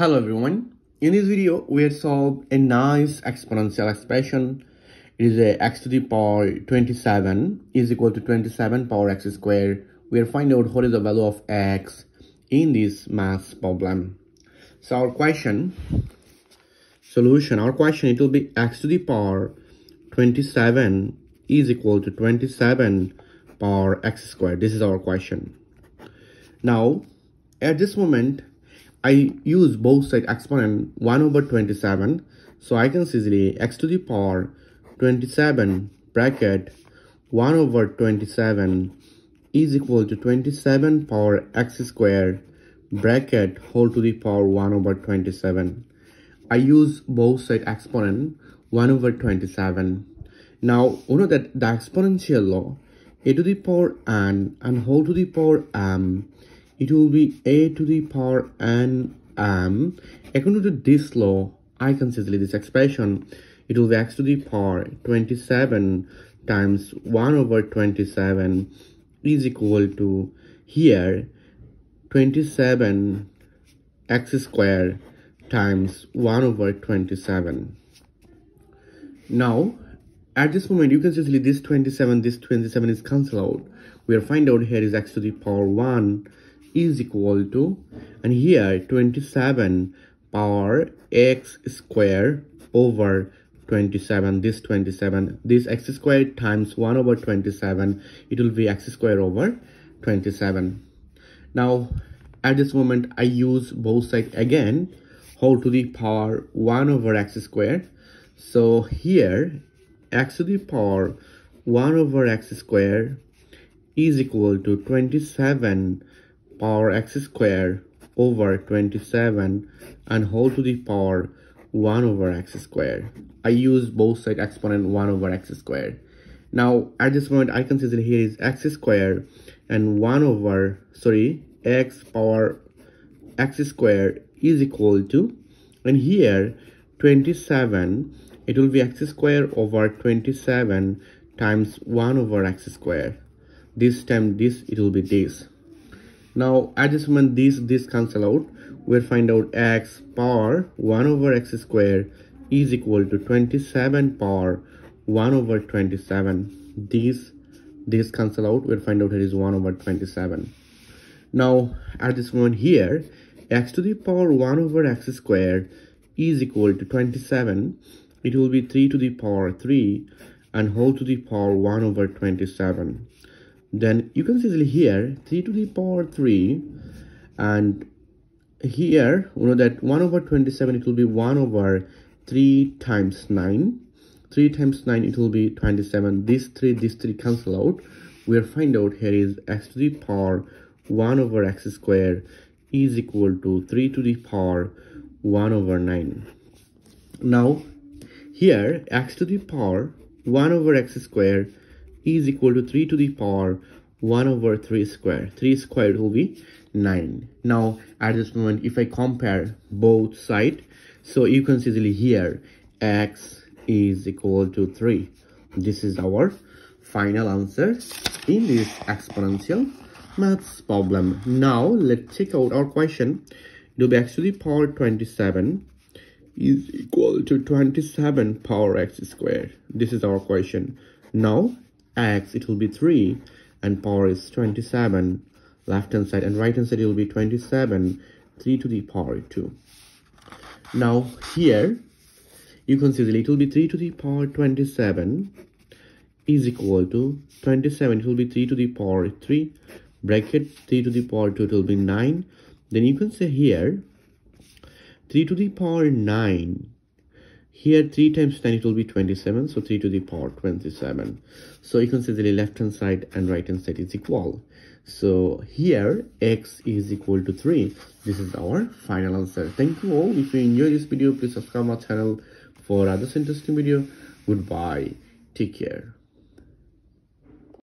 Hello everyone. In this video, we have solved a nice exponential expression. It is a x to the power 27 is equal to 27 power x squared. We are finding out what is the value of x in this math problem. So our question, it will be x to the power 27 is equal to 27 power x squared. This is our question. Now, at this moment, I use both side exponent 1 over 27. So I can easily x to the power 27 bracket 1 over 27 is equal to 27 power x squared bracket whole to the power 1 over 27. I use both side exponent 1 over 27. Now, you know that the exponential law, a to the power n and whole to the power m, it will be a to the power n m. According to this law, I can easily this expression, it will be x to the power 27 times 1 over 27 is equal to here 27 x squared times 1 over 27. Now, at this moment, you can see this 27 is cancelled out. We are find out here is x to the power 1 is equal to, and here 27 power x squared over 27, this 27, this x squared times 1 over 27, it will be x squared over 27. Now, at this moment, I use both sides again, whole to the power 1 over x squared. So here, x to the power 1 over x squared is equal to 27 power x squared over 27 and whole to the power 1 over x squared. I use both side exponent 1 over x squared. Now, at this moment, I can see that here is x squared and 1 over, x power x squared is equal to, and here 27, it will be x squared over 27 times 1 over x squared. This time, this, it will be this. Now, at this moment, this cancel out. We'll find out x power 1 over x squared is equal to 27 power 1 over 27. This cancel out. We'll find out it is 1 over 27. Now, at this moment here, x to the power 1 over x squared is equal to 27. It will be 3 to the power 3 and whole to the power 1 over 27. Then you can see here 3 to the power 3, and here you know that 1 over 27, it will be 1 over 3 times 9. 3 times 9, it will be 27. This 3 cancel out. We'll find out here is x to the power 1 over x squared is equal to 3 to the power 1 over 9. Now here x to the power 1 over x squared is equal to 3 to the power 1 over 3 squared. 3 squared will be 9. Now, at this moment, if I compare both sides, so you can see here, x is equal to 3. This is our final answer in this exponential maths problem. Now, let's check out our question. It will be x to the power 27 is equal to 27 power x squared. This is our question. Now, x, it will be 3 and power is 27, left hand side, and right hand side it will be 27, 3 to the power 2. Now here you can see it will be 3 to the power 27 is equal to 27, it will be 3 to the power 3 bracket 3 to the power 2, it will be 9. Then you can say here 3 to the power 9. Here 3 times 9, it will be 27, so 3 to the power 27. So you can see the left hand side and right hand side is equal. So here x is equal to 3. This is our final answer. Thank you all. If you enjoyed this video, please subscribe my channel for other interesting video. Goodbye. Take care.